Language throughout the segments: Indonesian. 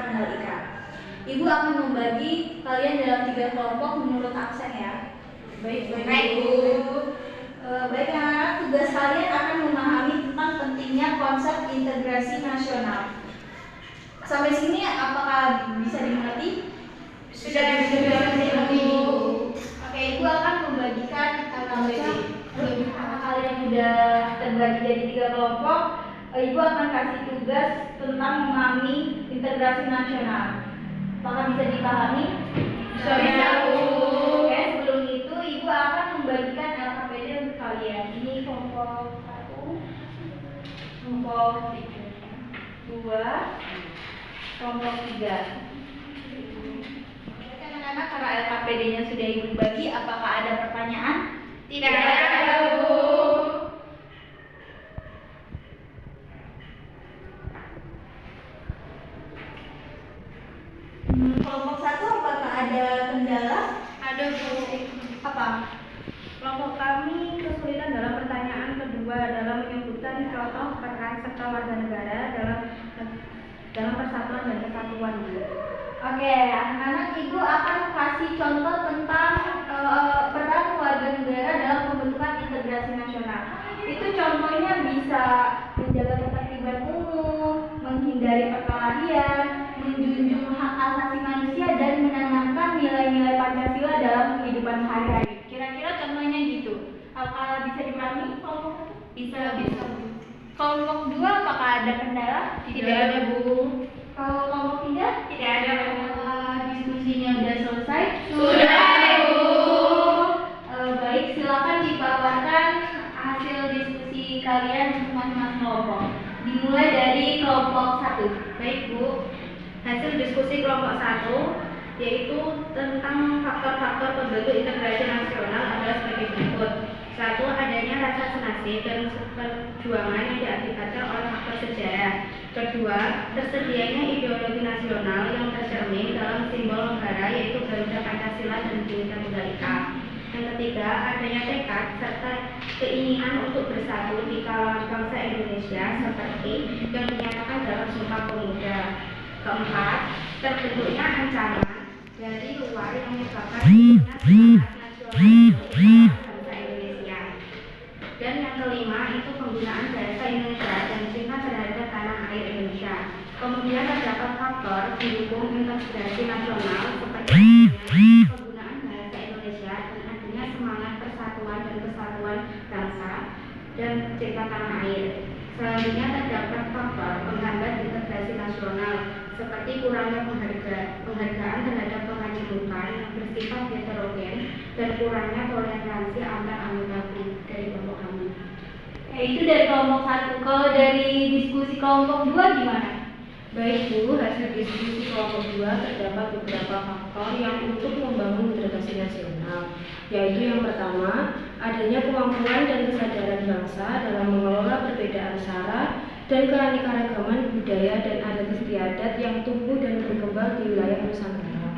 Tunggal Ika. Ibu akan membagi kalian dalam 3 kelompok menurut absen ya. Baik Bu. Baik anak, tugas kalian akan memahami tentang pentingnya konsep integrasi nasional. Sampai sini apakah bisa dimengerti? Sudah dimengerti Bu. Oke, Ibu akan membagikan karena kalian sudah terbagi jadi 3 kelompok. Ibu akan kasih tugas tentang memahami integrasi nasional. Apakah bisa dipahami? Bisa Bu. Oke, sebelum itu Ibu akan membagikan LKPD untuk kalian. Ini kelompok 1, kelompok 2, kelompok 3. Anak-anak, karena LKPD-nya sudah Ibu bagi, apakah ada pertanyaan? Tidak ada Bu. Kelompok 1 apakah ada kendala? Ada Bu. Apa? Kelompok kami kesulitan dalam pertanyaan kedua dalam menyebutkan contoh peran serta warga negara dalam persatuan dan kesatuan. Oke, anak-anak, Ibu akan kasih contoh tentang peran warga negara dalam pembentukan integrasi nasional. Itu contohnya bisa menjaga ketertiban umum, menghindari perkelahian, menjunjung hak asasi manusia, dan menanamkan nilai-nilai Pancasila dalam kehidupan sehari-hari. Kira-kira contohnya gitu. Apakah bisa dipahami kelompok itu? Bisa. Kelompok 2 apakah ada kendala? Tidak ada Bu. Kalau kelompok 3? Tidak ada Bu. Diskusinya sudah selesai? Sudah Bu. Baik, silakan dipaparkan hasil diskusi kalian untuk masing-masing kelompok. Dimulai dari kelompok 1. Baik Bu. Hasil diskusi kelompok 1 yaitu tentang faktor-faktor pembentuk integrasi nasional adalah sebagai berikut. 1. Adanya rasa senasib dan perjuangan yang diakibatkan oleh faktor sejarah. 2. Tersedianya ideologi nasional yang tercermin dalam simbol negara yaitu Garuda Pancasila dan Bhinneka Tunggal Ika. Yang 3. Adanya tekad serta keinginan untuk bersatu di kalangan bangsa Indonesia seperti yang dinyatakan dalam Sumpah Pemuda. 4. Terbentuknya ancaman dari luar yang menyebabkan semangat nasional bangsa Indonesia. Dan yang 5 itu penggunaan bahasa Indonesia dan cinta terhadap tanah air Indonesia. Kemudian terdapat faktor didukung integrasi nasional seperti penggunaan bahasa Indonesia dan adanya semangat persatuan dan kesatuan bangsa dan cinta tanah air. Selanjutnya terdapat faktor penghambat integrasi nasional seperti kurangnya penghargaan terhadap pengajimukan yang bersifat heterogen dan kurangnya toleransi antar anggota dari kelompok kami. Itu dari kelompok 1. Kalau dari diskusi kelompok 2 gimana? Baik Bu, hasil diskusi kelompok 2 terdapat beberapa faktor yang untuk membangun integrasi nasional, yaitu yang pertama, adanya kemampuan dan kesadaran bangsa dalam mengelola perbedaan sara dan keanekaragaman budaya dan adat istiadat yang tumbuh dan berkembang di wilayah Nusantara.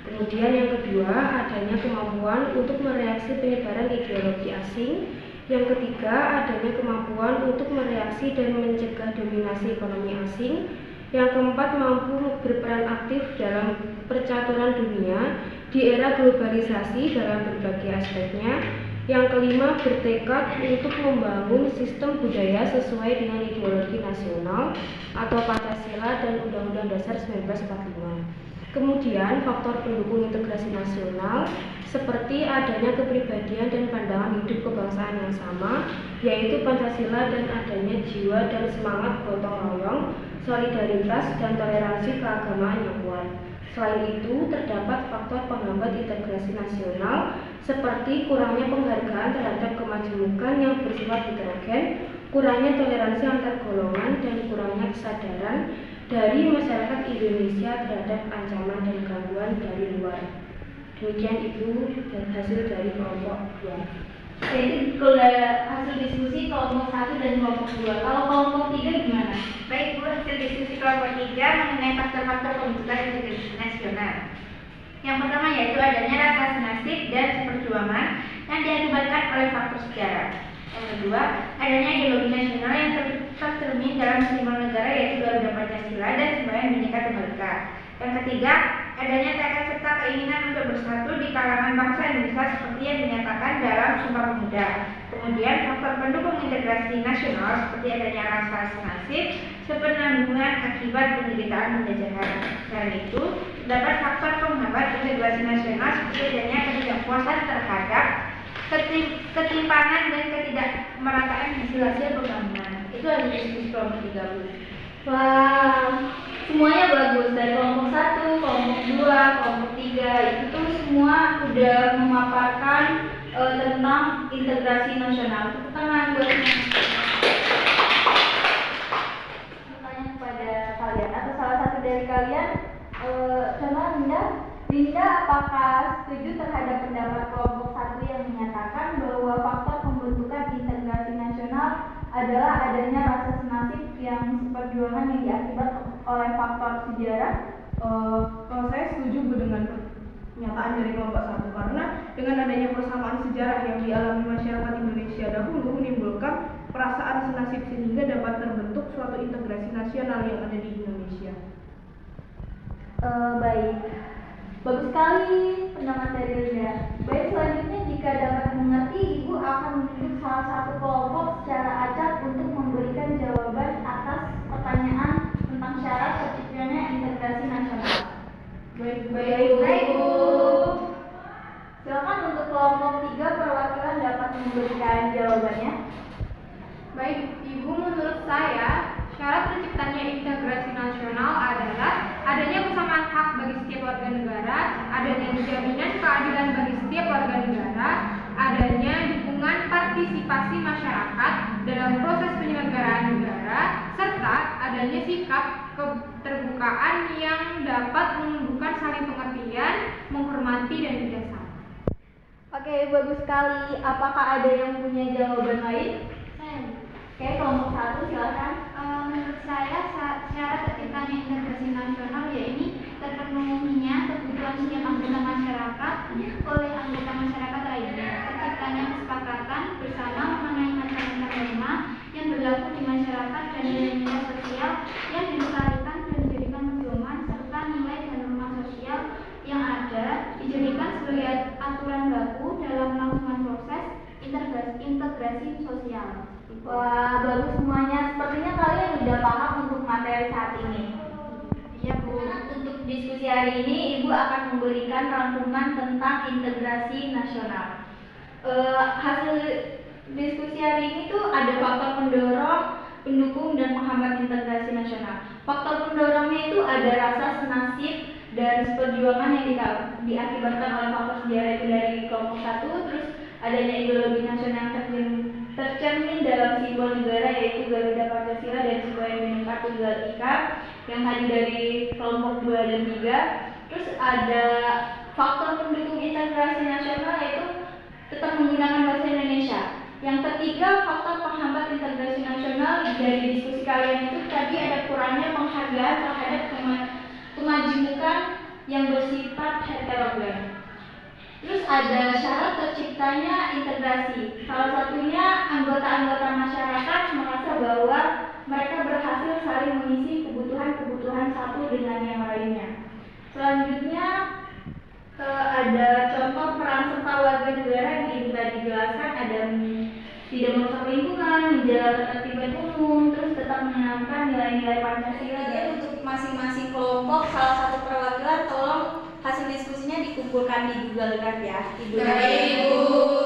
Kemudian yang kedua, adanya kemampuan untuk mereaksi penyebaran ideologi asing. Yang ketiga, adanya kemampuan untuk mereaksi dan mencegah dominasi ekonomi asing. Yang keempat, mampu berperan aktif dalam percaturan dunia di era globalisasi dalam berbagai aspeknya. Yang kelima, bertekad untuk membangun sistem budaya sesuai dengan ideologi nasional atau Pancasila dan Undang-Undang Dasar 1945. Kemudian, faktor pendukung integrasi nasional seperti adanya kepribadian dan pandangan hidup kebangsaan yang sama, yaitu Pancasila, dan adanya jiwa dan semangat gotong royong, solidaritas, dan toleransi keagamaan yang kuat. Selain itu, terdapat faktor penghambat integrasi nasional seperti kurangnya penghargaan terhadap kemajemukan yang bersifat heterogen, kurangnya toleransi antar golongan, dan kurangnya kesadaran dari masyarakat Indonesia terhadap ancaman dan gangguan dari luar. Demikian Ibu dan hasil dari kelompok 2. Jadi kalau hasil diskusi kelompok 1 dan kelompok 2. Kalau kelompok 3 gimana? Baik Bu, hasil diskusi kelompok 3 mengenai faktor-faktor pembentukan integrasi nasional. Yang pertama yaitu adanya rasa senasib dan perjuangan yang diakibatkan oleh faktor sejarah. Yang kedua, adanya ideologi nasional yang tercermin dalam simbol negara yaitu Garuda Pancasila dan Semboyan Bhinneka Tunggal Ika. Yang ketiga, adanya tekad serta keinginan untuk bersatu di kalangan bangsa Indonesia seperti yang dinyatakan dalam Sumpah Pemuda. Kemudian faktor pendukung integrasi nasional seperti adanya rasa senasib, sepenanggungan akibat penderitaan penjajahan. Selain itu, terdapat faktor penghambat integrasi nasional seperti adanya ketidakpuasan terhadap ketimpangan dan ketidakmerataan hasil pembangunan. Itu ada diskusi kelompok 30. Wah, semuanya bagus dari kelompok 1, kelompok 2, kelompok 3 itu tuh semua udah memaparkan tentang integrasi nasional. Tepuk tangan buat bertanya kepada kalian atau salah satu dari kalian. Contoh Linda, apakah setuju terhadap pendapat kelompok 1 yang menyatakan bahwa faktor pembentukan integrasi nasional adalah adanya rasa senasib yang seperjuangan yang diakibat oleh faktor sejarah? Kalau saya setuju dengan pernyataan dari kelompok 1 karena dengan adanya persamaan sejarah yang dialami masyarakat Indonesia dahulu menimbulkan perasaan senasib sehingga dapat terbentuk suatu integrasi nasional yang ada di Indonesia. Baik, bagus sekali pendapat dari Linda. Baik, selanjutnya jika dapat mengerti, Ibu akan menunjuk salah satu kelompok secara acak untuk memberikan jawaban atas pertanyaan tentang syarat terciptanya integrasi nasional. Baik, Bu. Silakan untuk kelompok 3 perwakilan dapat memberikan jawabannya. Baik, Ibu, menurut saya syarat terciptanya integrasi nasional adalah adanya kesamaan hak bagi setiap warga negara, adanya jaminan keadilan bagi setiap warga negara, adanya dukungan partisipasi masyarakat dalam proses penyelenggaraan negara, serta adanya sikap keterbukaan yang dapat menumbuhkan saling pengertian, menghormati dan kerjasama. Oke, bagus sekali. Apakah ada yang punya jawaban lain? Oke, kelompok 1 silakan. Menurut saya syarat terciptanya integrasi nasional yaitu terpenuhinya kebutuhan setiap anggota masyarakat oleh anggota masyarakat lainnya, terciptanya kesepakatan bersama mengenai masalah tema yang berlaku di masyarakat dan nilai-nilai sosial yang dilestarikan dan dijadikan pedoman serta nilai dan norma sosial yang ada dijadikan sebagai aturan baku dalam melakukan proses integrasi sosial. Wah, bagus semuanya. Sepertinya kalian udah paham untuk materi saat ini. Iya, Bu. Untuk diskusi hari ini, Ibu akan memberikan rangkuman tentang integrasi nasional. Hasil diskusi hari ini tuh ada faktor pendorong, pendukung, dan penghambat integrasi nasional. Faktor pendorongnya itu ada rasa senasib dan perjuangan yang diakibatkan oleh faktor sejarah itu dari kelompok 1, terus adanya ideologi nasional tercermin dalam simbol negara yaitu Garuda Pancasila dan sebuah Bhinneka Tunggal Ika yang tadi dari kelompok 2 dan 3. Terus ada faktor pendukung integrasi nasional yaitu tetap menggunakan bahasa Indonesia. Yang ketiga, faktor penghambat integrasi nasional dari diskusi kalian itu tadi ada kurangnya penghargaan terhadap kemajemukan yang bersifat heterogen. Terus ada syarat terciptanya integrasi. Salah satunya anggota-anggota masyarakat merasa bahwa mereka berhasil saling mengisi kebutuhan satu dengan yang lainnya. Selanjutnya ada contoh peran serta warga negara yang Ibu tadi jelaskan, ada tidak merusak lingkungan, menjaga ketertiban umum, terus tetap menanamkan nilai-nilai Pancasila. Dan untuk masing-masing kelompok salah satu perwakilan tolong hasil diskusinya dikumpulkan di Google Drive ya. Baik, Bu.